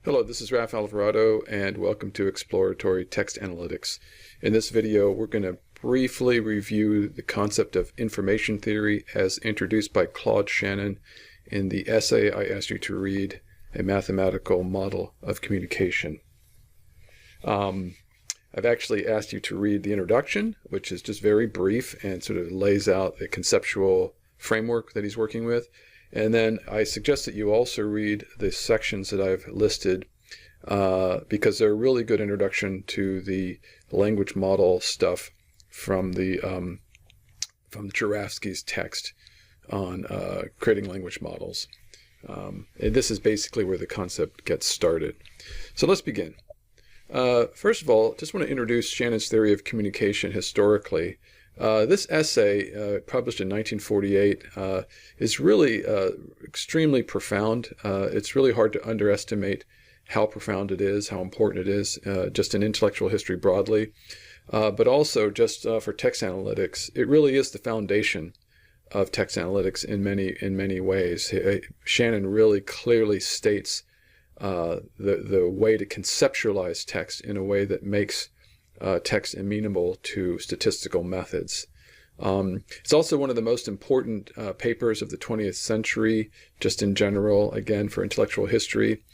Hello, this is Raf Alvarado and welcome to Exploratory Text Analytics. In this video, we're going to briefly review the concept of information theory as introduced by Claude Shannon in the essay I asked you to read, A Mathematical Model of Communication. I've actually asked you to read the introduction, which is just very brief and sort of lays out the conceptual framework that he's working with. And then I suggest that you also read the sections that I've listed because they're a really good introduction to the language model stuff from the Jurafsky's text on creating language models. And this is basically where the concept gets started. So let's begin. First of all, just want to introduce Shannon's theory of communication historically. This essay, published in 1948, is really extremely profound. It's really hard to underestimate how profound it is, how important it is, just in intellectual history broadly, but also just for text analytics. It really is the foundation of text analytics in many ways. Shannon really clearly states the way to conceptualize text in a way that makes text amenable to statistical methods. It's also one of the most important papers of the 20th century, just in general, again, for intellectual history.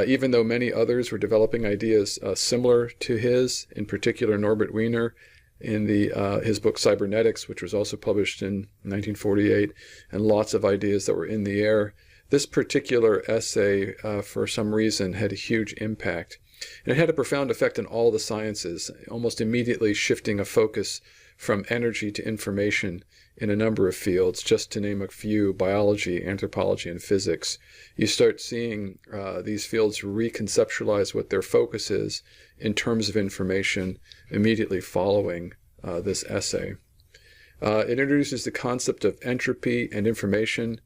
Even though many others were developing ideas similar to his, in particular Norbert Wiener in his book Cybernetics, which was also published in 1948, and lots of ideas that were in the air. This particular essay, for some reason, had a huge impact. And it had a profound effect on all the sciences, almost immediately shifting a focus from energy to information in a number of fields, just to name a few: biology, anthropology, and physics. You start seeing these fields reconceptualize what their focus is in terms of information immediately following this essay. It introduces the concept of entropy and information,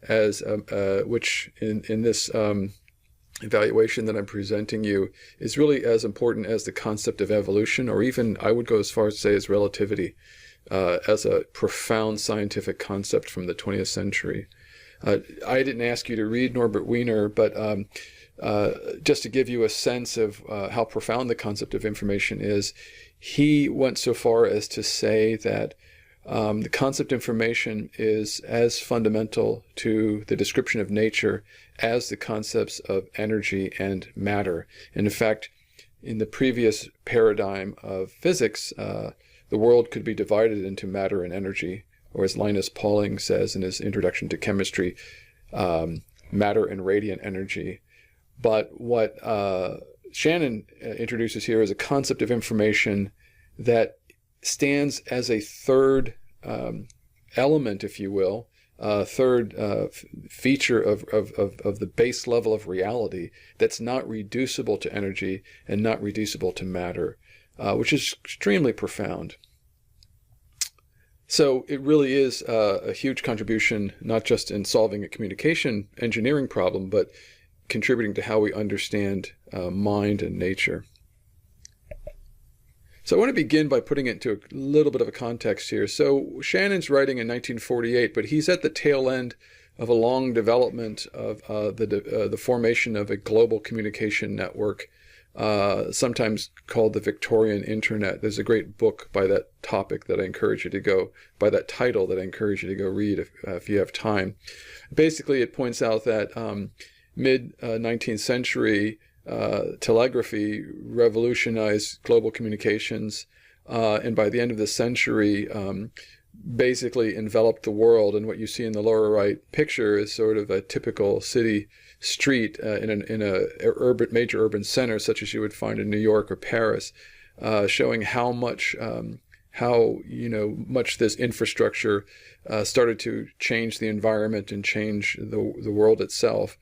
as which in this evaluation that I'm presenting you is really as important as the concept of evolution, or even I would go as far as to say as relativity, as a profound scientific concept from the 20th century. I didn't ask you to read Norbert Wiener, but just to give you a sense of how profound the concept of information is, he went so far as to say that the concept of information is as fundamental to the description of nature as the concepts of energy and matter. And in fact, in the previous paradigm of physics, the world could be divided into matter and energy, or as Linus Pauling says in his Introduction to Chemistry, matter and radiant energy. But what Shannon introduces here is a concept of information that stands as a third element, if you will, third feature of the base level of reality that's not reducible to energy and not reducible to matter, which is extremely profound. So it really is a huge contribution, not just in solving a communication engineering problem, but contributing to how we understand mind and nature. So I want to begin by putting it into a little bit of a context here. So Shannon's writing in 1948, but he's at the tail end of a long development of the formation of a global communication network, sometimes called the Victorian Internet. There's a great book by that topic that I encourage you to go, by that title that I encourage you to go read if you have time. Basically, it points out that mid-19th century, telegraphy revolutionized global communications, and by the end of the century basically enveloped the world. And what you see in the lower right picture is sort of a typical city street in a major urban center, such as you would find in New York or Paris, showing how much much this infrastructure started to change the environment and change the world itself.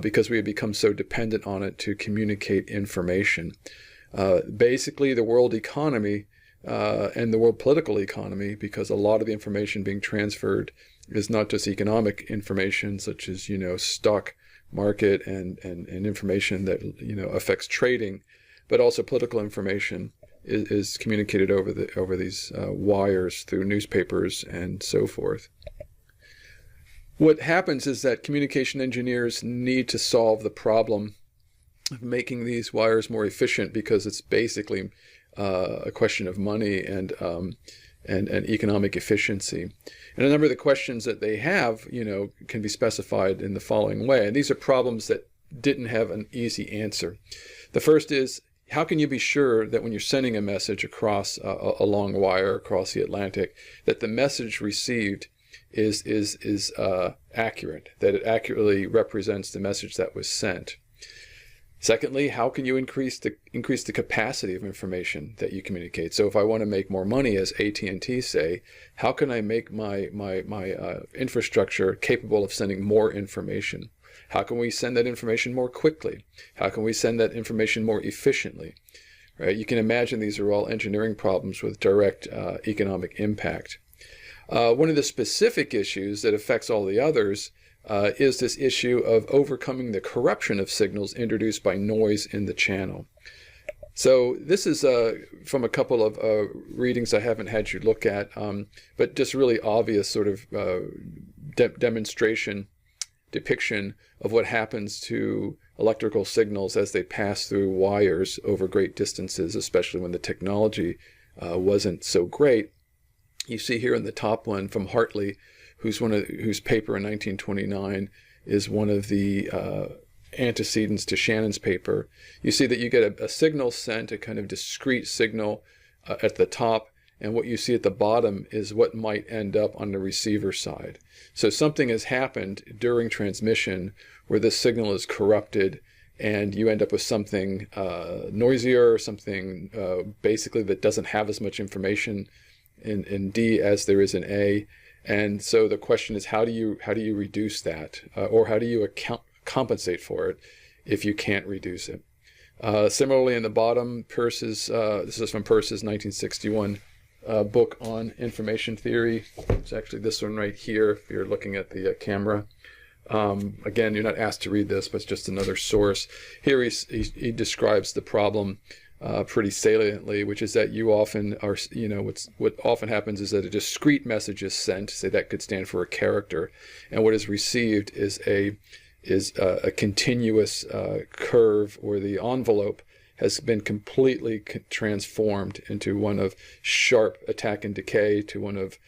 Because we have become so dependent on it to communicate information. Basically, the world economy and the world political economy, because a lot of the information being transferred is not just economic information, such as stock market and information that affects trading, but also political information is communicated over these wires through newspapers and so forth. What happens is that communication engineers need to solve the problem making these wires more efficient because it's basically a question of money and economic efficiency. And a number of the questions that they have, can be specified in the following way. And these are problems that didn't have an easy answer. The first is, how can you be sure that when you're sending a message across a long wire across the Atlantic, that the message received is accurate, that it accurately represents the message that was sent? Secondly, how can you increase the capacity of information that you communicate? So if I want to make more money, as AT&T say, how can I make my infrastructure capable of sending more information? How can we send that information more quickly? How can we send that information more efficiently? Right? You can imagine these are all engineering problems with direct economic impact. One of the specific issues that affects all the others is this issue of overcoming the corruption of signals introduced by noise in the channel. So this is from a couple of readings I haven't had you look at, but just really obvious sort of depiction of what happens to electrical signals as they pass through wires over great distances, especially when the technology wasn't so great. You see here in the top one from Hartley, whose paper in 1929 is one of the antecedents to Shannon's paper. You see that you get a signal sent, a kind of discrete signal at the top, and what you see at the bottom is what might end up on the receiver side. So something has happened during transmission where this signal is corrupted, and you end up with something noisier, something basically that doesn't have as much information in D as there is in A. And so the question is, how do you reduce that, or how do you compensate for it if you can't reduce it? Similarly, in the bottom, Peirce's this is from Peirce's 1961 book on information theory. It's actually this one right here, if you're looking at the camera. Again, you're not asked to read this, but it's just another source. Here he describes the problem pretty saliently, which is that you often are, what often happens is that a discrete message is sent, say that could stand for a character, and what is received is a continuous curve, or the envelope has been completely transformed into one of sharp attack and decay to one of,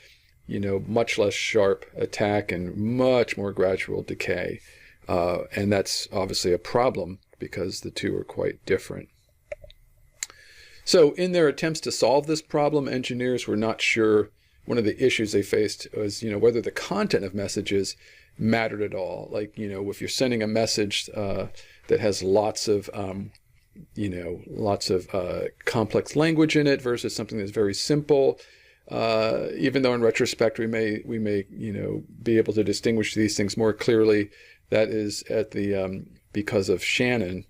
much less sharp attack and much more gradual decay. And that's obviously a problem because the two are quite different. So in their attempts to solve this problem, engineers were not sure. One of the issues they faced was, whether the content of messages mattered at all. Like, if you're sending a message that has lots of complex language in it versus something that's very simple, even though in retrospect we may be able to distinguish these things more clearly. That is at the because of Shannon.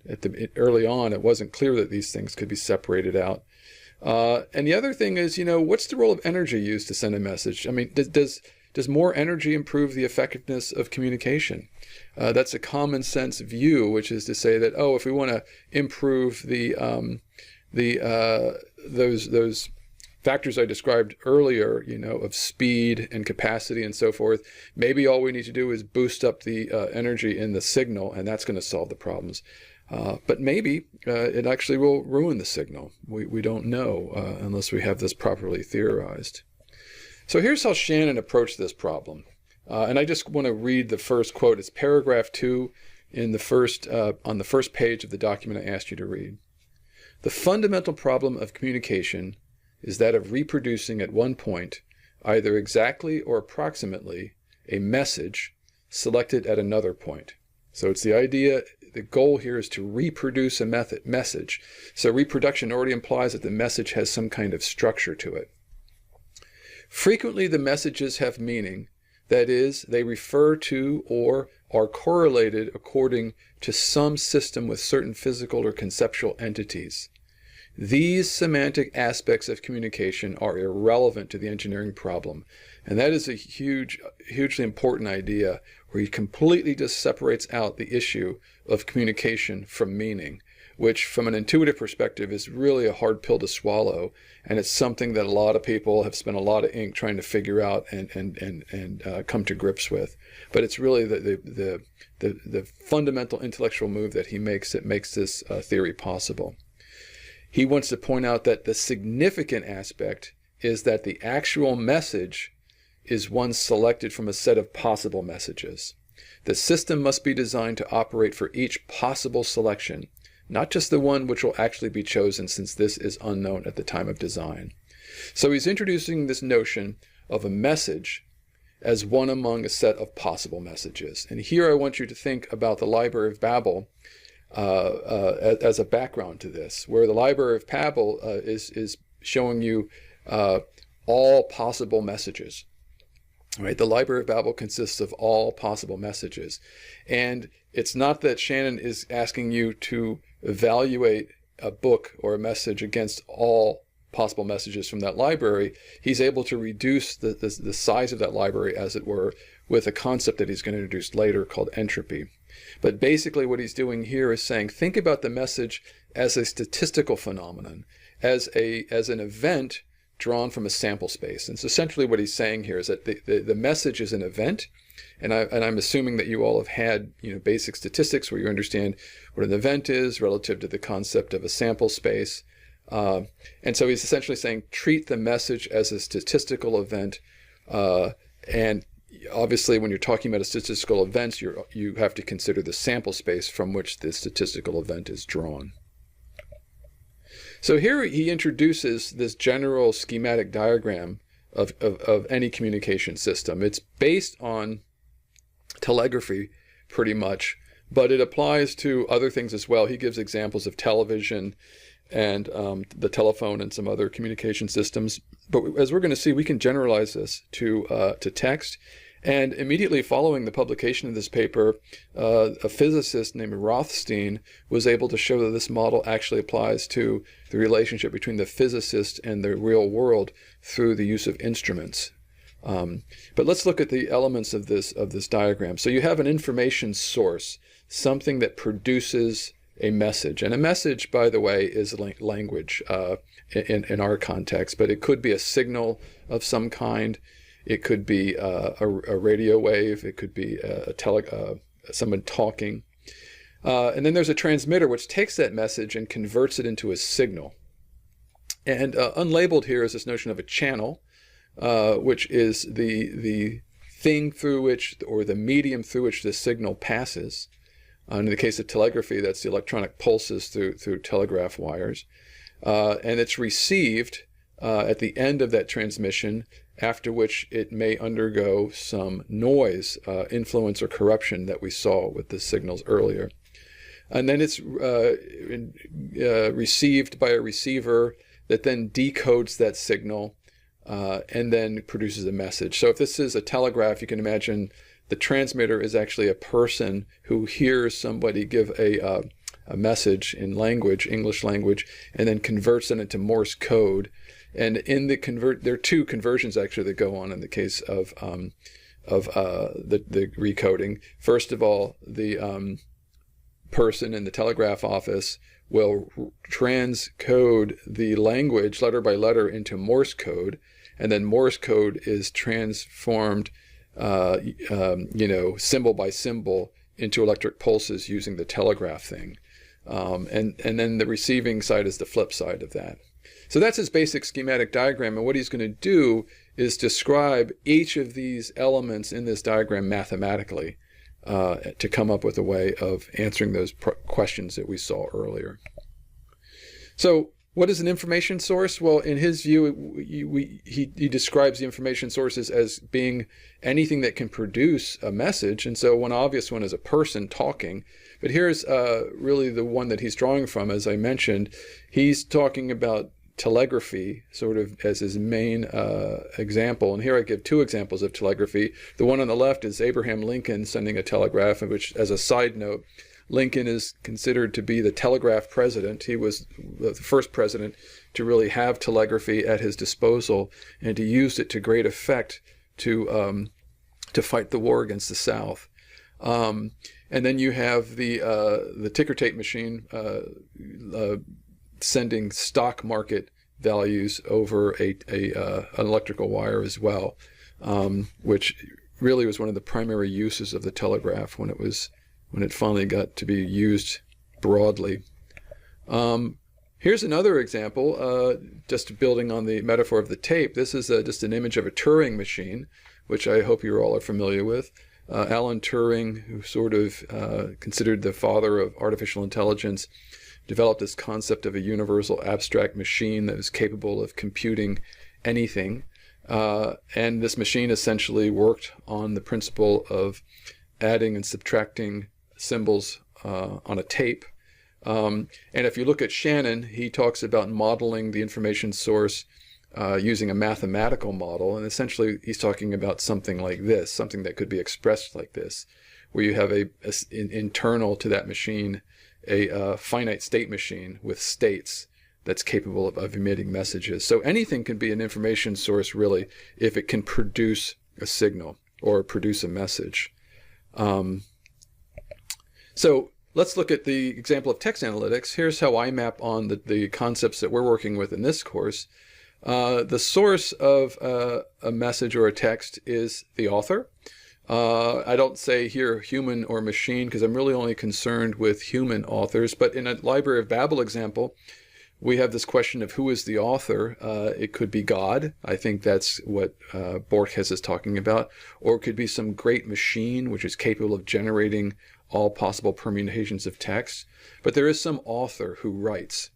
Early on, it wasn't clear that these things could be separated out. And the other thing is, what's the role of energy used to send a message? I mean, does more energy improve the effectiveness of communication? That's a common sense view, which is to say that, if we want to improve those factors I described earlier, of speed and capacity and so forth, maybe all we need to do is boost up the energy in the signal, and that's going to solve the problems. But maybe it actually will ruin the signal. We don't know unless we have this properly theorized. So here's how Shannon approached this problem. And I just want to read the first quote. It's paragraph 2 in the first on the first page of the document I asked you to read. The fundamental problem of communication is that of reproducing at one point, either exactly or approximately, a message selected at another point. So it's the idea, the goal here is to reproduce a message. So reproduction already implies that the message has some kind of structure to it. Frequently the messages have meaning, that is, they refer to or are correlated according to some system with certain physical or conceptual entities. These semantic aspects of communication are irrelevant to the engineering problem. And that is a hugely important idea. where he completely just separates out the issue of communication from meaning, which from an intuitive perspective is really a hard pill to swallow. And it's something that a lot of people have spent a lot of ink trying to figure out and come to grips with. But it's really the fundamental intellectual move that he makes that makes this theory possible. He wants to point out that the significant aspect is that the actual message is one selected from a set of possible messages. The system must be designed to operate for each possible selection, not just the one which will actually be chosen, since this is unknown at the time of design. So he's introducing this notion of a message as one among a set of possible messages. And here I want you to think about the Library of Babel as a background to this, where the Library of Babel is showing you all possible messages. Right? The Library of Babel consists of all possible messages. And it's not that Shannon is asking you to evaluate a book or a message against all possible messages from that library. He's able to reduce the size of that library, as it were, with a concept that he's going to introduce later called entropy. But basically what he's doing here is saying, think about the message as a statistical phenomenon, as an event drawn from a sample space. And so essentially what he's saying here is that the message is an event, and I'm assuming that you all have had basic statistics where you understand what an event is relative to the concept of a sample space. And so he's essentially saying treat the message as a statistical event, and obviously when you're talking about a statistical event, you have to consider the sample space from which the statistical event is drawn. So here he introduces this general schematic diagram of any communication system. It's based on telegraphy pretty much, but it applies to other things as well. He gives examples of television and the telephone and some other communication systems. But as we're going to see, we can generalize this to text. And immediately following the publication of this paper, a physicist named Rothstein was able to show that this model actually applies to the relationship between the physicist and the real world through the use of instruments. But let's look at the elements of this diagram. So you have an information source, something that produces a message. And a message, by the way, is language in our context, but it could be a signal of some kind. It could be a radio wave. It could be someone talking. And then there's a transmitter which takes that message and converts it into a signal. And unlabeled here is this notion of a channel, which is the thing through which, or the medium through which the signal passes. In the case of telegraphy, that's the electronic pulses through telegraph wires. And it's received at the end of that transmission, after which it may undergo some noise, influence, or corruption that we saw with the signals earlier. And then it's received by a receiver that then decodes that signal and then produces a message. So if this is a telegraph, you can imagine the transmitter is actually a person who hears somebody give a message in language, English language, and then converts it into Morse code. And in there are two conversions actually that go on in the case of the recoding. First of all, the person in the telegraph office will transcode the language letter by letter into Morse code, and then Morse code is transformed, symbol by symbol into electric pulses using the telegraph thing. And then the receiving side is the flip side of that. So that's his basic schematic diagram, and what he's going to do is describe each of these elements in this diagram mathematically to come up with a way of answering those questions that we saw earlier. So what is an information source? Well, in his view, he describes the information sources as being anything that can produce a message, and so one obvious one is a person talking. But here's really the one that he's drawing from. As I mentioned, he's talking about telegraphy sort of as his main example. And here I give two examples of telegraphy. The one on the left is Abraham Lincoln sending a telegraph, in which, as a side note, Lincoln is considered to be the telegraph president. He was the first president to really have telegraphy at his disposal, and he used it to great effect to fight the war against the South. And then you have the ticker tape machine sending stock market values over an electrical wire as well, which really was one of the primary uses of the telegraph when it finally got to be used broadly. Here's another example, just building on the metaphor of the tape. This is just an image of a Turing machine, which I hope you all are familiar with. Alan Turing, who sort of considered the father of artificial intelligence, developed this concept of a universal abstract machine that was capable of computing anything. And this machine essentially worked on the principle of adding and subtracting symbols on a tape. And if you look at Shannon, he talks about modeling the information source using a mathematical model, and essentially he's talking about something like this, something that could be expressed like this, where you have internal to that machine a finite state machine with states that's capable of emitting messages. So anything can be an information source, really, if it can produce a signal or produce a message. So let's look at the example of text analytics. Here's how I map on the concepts that we're working with in this course. The source of a message or a text is the author. I don't say here human or machine because I'm really only concerned with human authors, but in a Library of Babel example, we have this question of who is the author. It could be God. I think that's what Borges is talking about. Or it could be some great machine which is capable of generating all possible permutations of text. But there is some author who writes.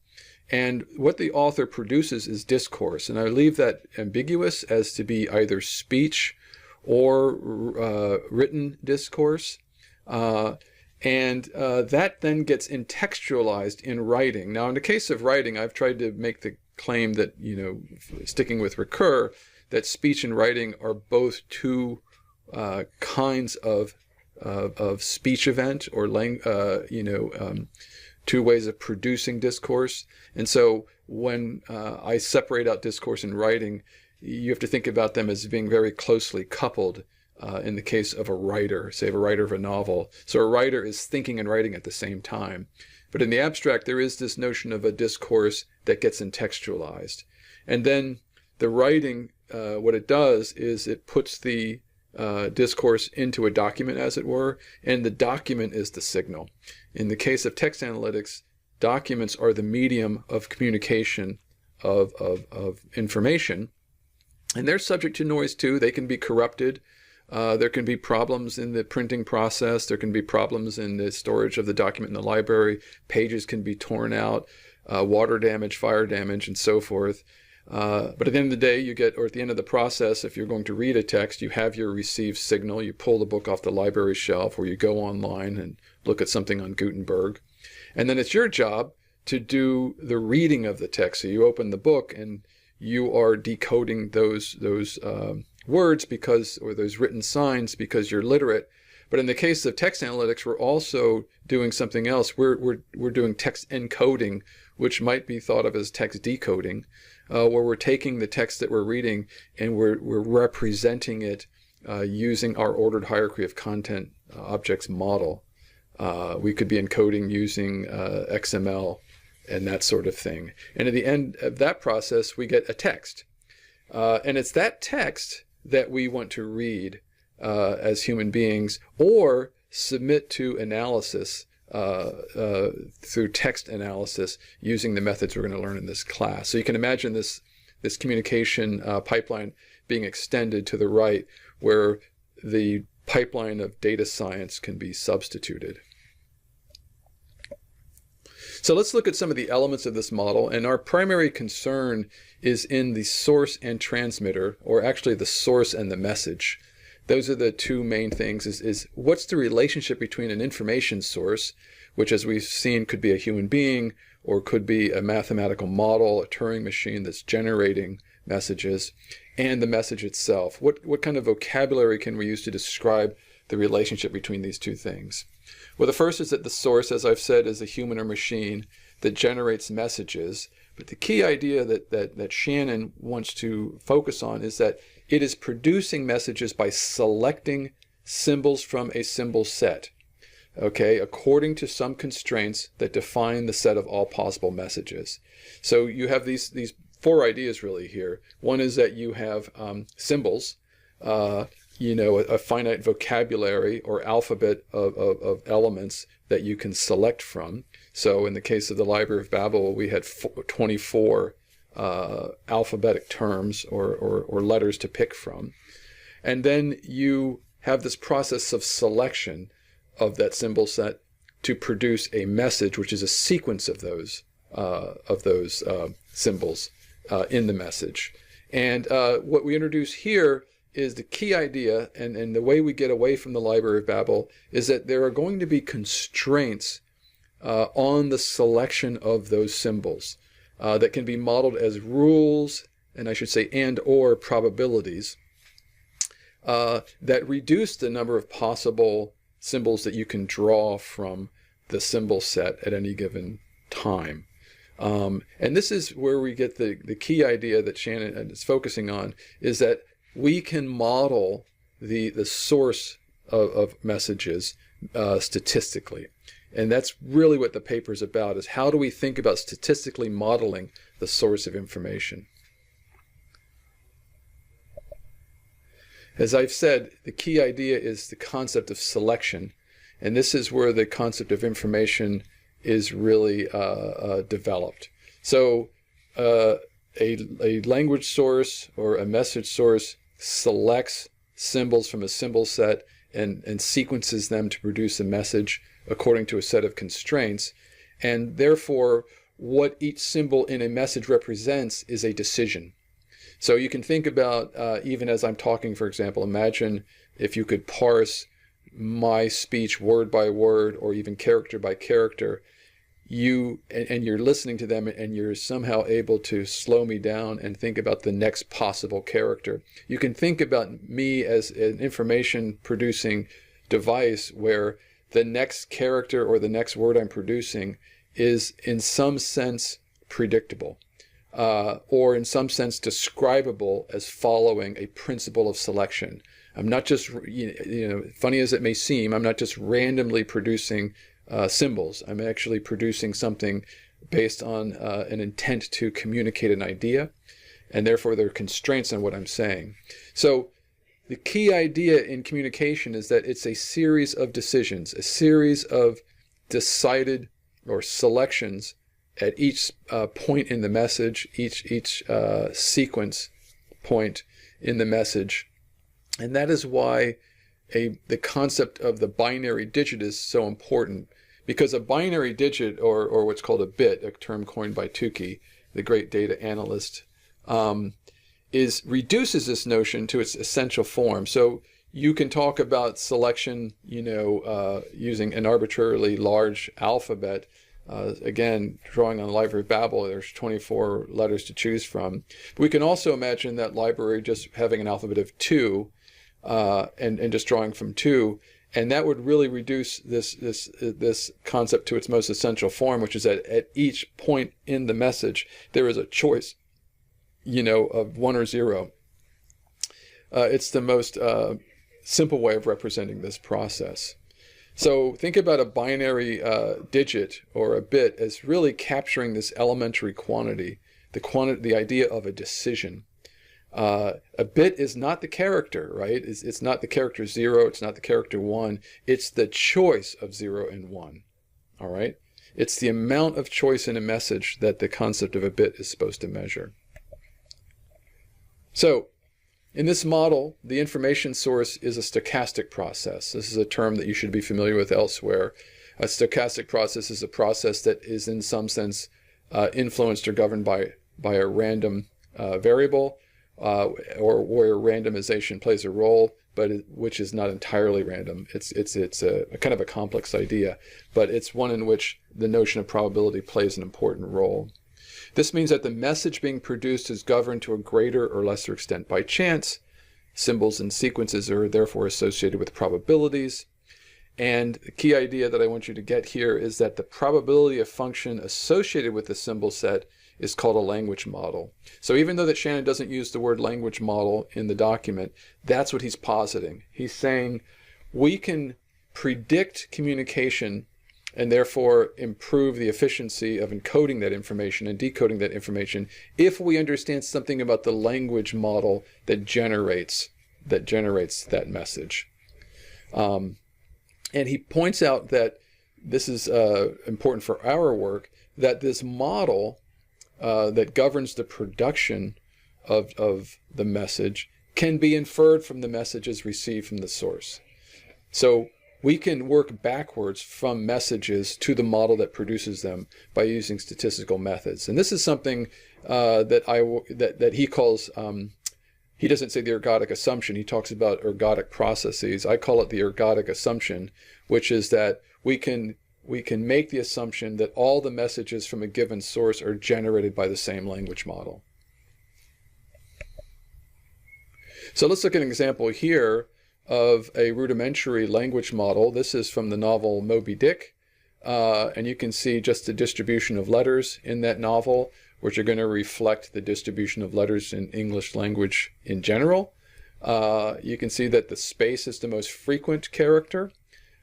And what the author produces is discourse. And I leave that ambiguous as to be either speech or written discourse. And that then gets intextualized in writing. Now, in the case of writing, I've tried to make the claim that, sticking with Ricoeur, that speech and writing are both two kinds of speech event, or two ways of producing discourse. And so when I separate out discourse and writing, you have to think about them as being very closely coupled. In the case of a writer, say a writer of a novel. So a writer is thinking and writing at the same time. But in the abstract, there is this notion of a discourse that gets intextualized. And then the writing, what it does is it puts the discourse into a document, as it were, and the document is the signal. In the case of text analytics, documents are the medium of communication of information. And they're subject to noise too. They can be corrupted. There can be problems in the printing process. There can be problems in the storage of the document in the library. Pages can be torn out, water damage, fire damage, and so forth. But at the end of the day, or at the end of the process, if you're going to read a text, you have your received signal. You pull the book off the library shelf, or you go online and look at something on Gutenberg. And then it's your job to do the reading of the text. So you open the book and you are decoding those words or those written signs because you're literate. But in the case of text analytics, we're also doing something else. We're doing text encoding, which might be thought of as text decoding, where we're taking the text that we're reading and we're representing it using our ordered hierarchy of content objects model. We could be encoding using XML and that sort of thing. And at the end of that process, we get a text. And it's that text that we want to read as human beings, or submit to analysis through text analysis using the methods we're going to learn in this class. So you can imagine this communication pipeline being extended to the right, where the pipeline of data science can be substituted. So let's look at some of the elements of this model, and our primary concern is in the source and transmitter, or actually the source and the message. Those are the two main things, is what's the relationship between an information source, which as we've seen could be a human being, or could be a mathematical model, a Turing machine that's generating messages, and the message itself. What kind of vocabulary can we use to describe the relationship between these two things? Well, the first is that the source, as I've said, is a human or machine that generates messages. But the key idea that Shannon wants to focus on is that it is producing messages by selecting symbols from a symbol set, okay, according to some constraints that define the set of all possible messages. So you have these four ideas really here. One is that you have symbols, a finite vocabulary or alphabet of elements that you can select from. So in the case of the Library of Babel, we had 24 alphabetic terms or letters to pick from. And then you have this process of selection of that symbol set to produce a message, which is a sequence of those symbols in the message. And what we introduce here is the key idea, and the way we get away from the Library of Babel is that there are going to be constraints on the selection of those symbols that can be modeled as rules, and I should say and or probabilities, that reduce the number of possible symbols that you can draw from the symbol set at any given time. And this is where we get the key idea that Shannon is focusing on, is that we can model the source of messages statistically. And that's really what the paper is about, is how do we think about statistically modeling the source of information. As I've said, the key idea is the concept of selection. And this is where the concept of information is really developed. So a language source or a message source selects symbols from a symbol set and sequences them to produce a message according to a set of constraints. And therefore, what each symbol in a message represents is a decision. So you can think about, even as I'm talking, for example, imagine if you could parse my speech word by word or even character by character, and you're listening to them and you're somehow able to slow me down and think about the next possible character. You can think about me as an information producing device where the next character or the next word I'm producing is in some sense predictable, or in some sense describable as following a principle of selection. I'm not just, funny as it may seem, I'm not just randomly producing symbols. I'm actually producing something based on an intent to communicate an idea, and therefore there are constraints on what I'm saying. So the key idea in communication is that it's a series of decisions, a series of decided or selections at each point in the message, each sequence point in the message. And that is why the concept of the binary digit is so important, because a binary digit, or what's called a bit, a term coined by Tukey, the great data analyst, reduces this notion to its essential form. So you can talk about selection, using an arbitrarily large alphabet. Again, drawing on the Library of Babel, there's 24 letters to choose from. But we can also imagine that library just having an alphabet of 2, and just drawing from 2, and that would really reduce this concept to its most essential form, which is that at each point in the message there is a choice, of 1 or 0. It's the most simple way of representing this process. So think about a binary digit or a bit as really capturing this elementary quantity, the idea of a decision. A bit is not the character, right? It's not the character 0, it's not the character 1, it's the choice of 0 and 1, all right? It's the amount of choice in a message that the concept of a bit is supposed to measure. So, in this model, the information source is a stochastic process. This is a term that you should be familiar with elsewhere. A stochastic process is a process that is in some sense influenced or governed by a random variable, or where randomization plays a role, but which is not entirely random. It's a kind of a complex idea, but it's one in which the notion of probability plays an important role. This means that the message being produced is governed to a greater or lesser extent by chance. Symbols and sequences are therefore associated with probabilities. And the key idea that I want you to get here is that the probability of function associated with the symbol set is called a language model. So even though that Shannon doesn't use the word language model in the document, that's what he's positing. He's saying we can predict communication and therefore improve the efficiency of encoding that information and decoding that information if we understand something about the language model that generates that message. And he points out that this is important for our work, that this model that governs the production of the message can be inferred from the messages received from the source. So we can work backwards from messages to the model that produces them by using statistical methods. And this is something that he calls, he doesn't say the ergodic assumption, he talks about ergodic processes. I call it the ergodic assumption, which is that we can make the assumption that all the messages from a given source are generated by the same language model. So let's look at an example here of a rudimentary language model. This is from the novel Moby Dick, and you can see just the distribution of letters in that novel, which are going to reflect the distribution of letters in English language in general. You can see that the space is the most frequent character,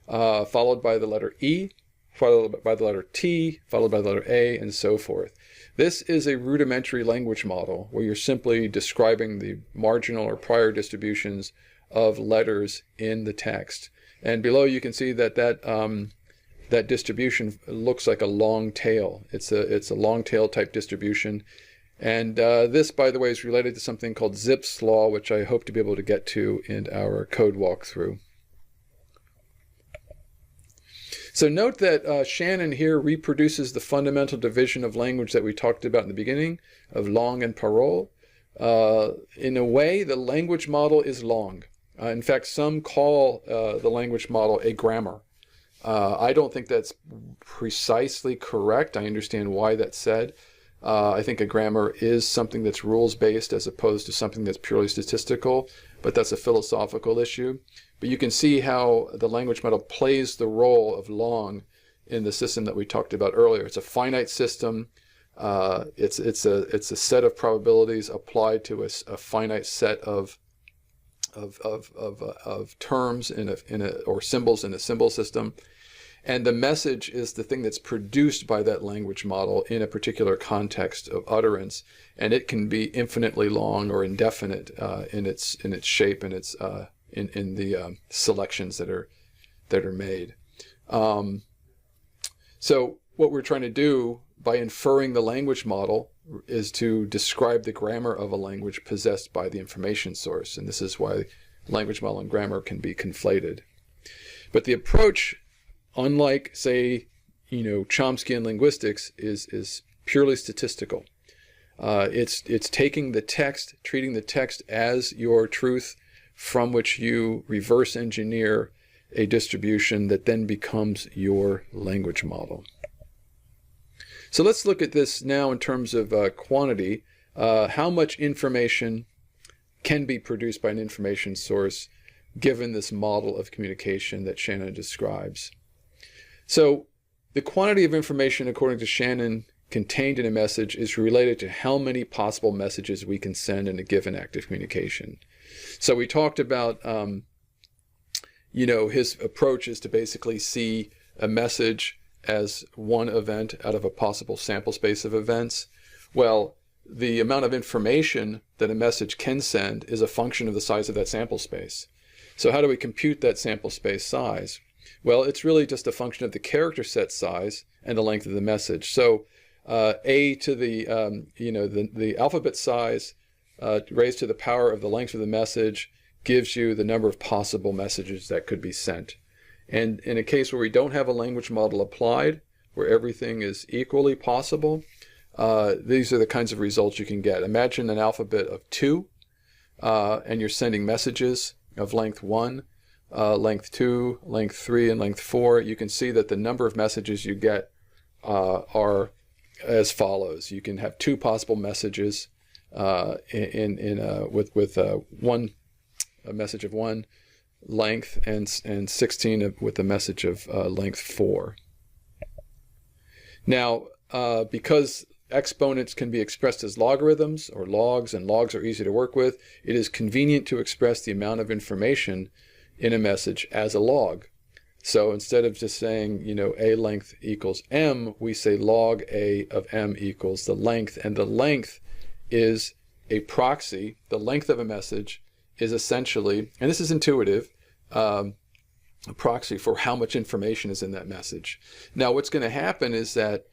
followed by the letter E, followed by the letter T, followed by the letter A, and so forth. This is a rudimentary language model where you're simply describing the marginal or prior distributions of letters in the text. And below you can see that that distribution looks like a long tail. It's a long tail type distribution. And this, by the way, is related to something called Zipf's law, which I hope to be able to get to in our code walkthrough. So note that Shannon here reproduces the fundamental division of language that we talked about in the beginning of langue and parole. In a way, the language model is long. In fact, some call the language model a grammar. I don't think that's precisely correct. I understand why that's said. I think a grammar is something that's rules-based as opposed to something that's purely statistical, but that's a philosophical issue. But you can see how the language model plays the role of long in the system that we talked about earlier. It's a finite system. It's a set of probabilities applied to a finite set of terms or symbols in a symbol system, and the message is the thing that's produced by that language model in a particular context of utterance, and it can be infinitely long or indefinite in its shape and its in the selections that are made. So what we're trying to do by inferring the language model is to describe the grammar of a language possessed by the information source. And this is why language model and grammar can be conflated. But the approach, unlike, say, Chomsky linguistics, is purely statistical. It's taking the text, treating the text as your truth, from which you reverse engineer a distribution that then becomes your language model. So let's look at this now in terms of quantity. How much information can be produced by an information source given this model of communication that Shannon describes? So the quantity of information, according to Shannon, contained in a message is related to how many possible messages we can send in a given act of communication. So we talked about, his approach is to basically see a message as one event out of a possible sample space of events. Well, the amount of information that a message can send is a function of the size of that sample space. So how do we compute that sample space size? Well, it's really just a function of the character set size and the length of the message. So a to the the alphabet size raised to the power of the length of the message gives you the number of possible messages that could be sent. And in a case where we don't have a language model applied, where everything is equally possible, these are the kinds of results you can get. Imagine an alphabet of 2, and you're sending messages of length 1, length 2, length 3, and length 4. You can see that the number of messages you get are as follows. You can have 2 possible messages with a message of 1 length and 16 with a message of length 4. Now, because exponents can be expressed as logarithms or logs, and logs are easy to work with, it is convenient to express the amount of information in a message as a log. So instead of just saying, a length equals m, we say log a of m equals the length, and the length is a proxy. The length of a message is essentially, and this is intuitive, a proxy for how much information is in that message. Now what's going to happen is that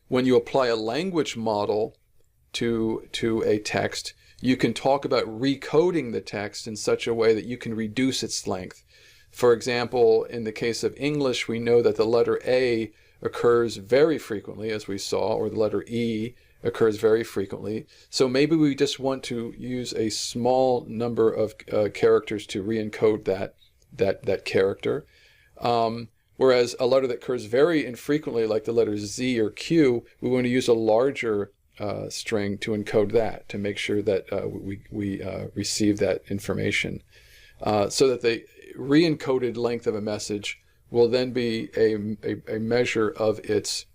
when you apply a language model to a text, you can talk about recoding the text in such a way that you can reduce its length. For example, in the case of English, we know that the letter A occurs very frequently, as we saw, or the letter E occurs very frequently. So maybe we just want to use a small number of characters to re-encode that character. Whereas a letter that occurs very infrequently, like the letters Z or Q, we want to use a larger string to encode that, to make sure that we receive that information. So that the re-encoded length of a message will then be a measure of its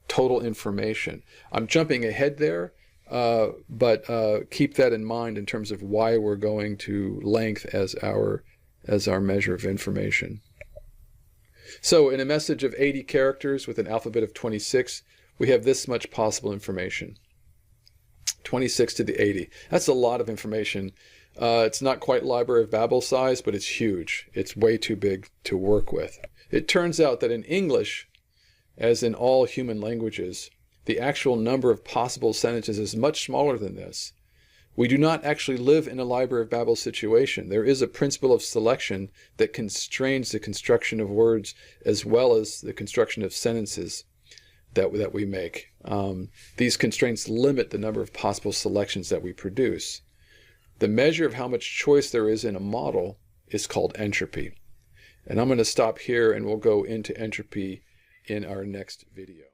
total information. I'm jumping ahead there, but keep that in mind in terms of why we're going to length as our measure of information. So in a message of 80 characters with an alphabet of 26, we have this much possible information. 26 to the 80. That's a lot of information. It's not quite Library of Babel size, but it's huge. It's way too big to work with. It turns out that in English, as in all human languages, the actual number of possible sentences is much smaller than this. We do not actually live in a Library of Babel situation. There is a principle of selection that constrains the construction of words as well as the construction of sentences that we make. These constraints limit the number of possible selections that we produce. The measure of how much choice there is in a model is called entropy. And I'm going to stop here and we'll go into entropy in our next video.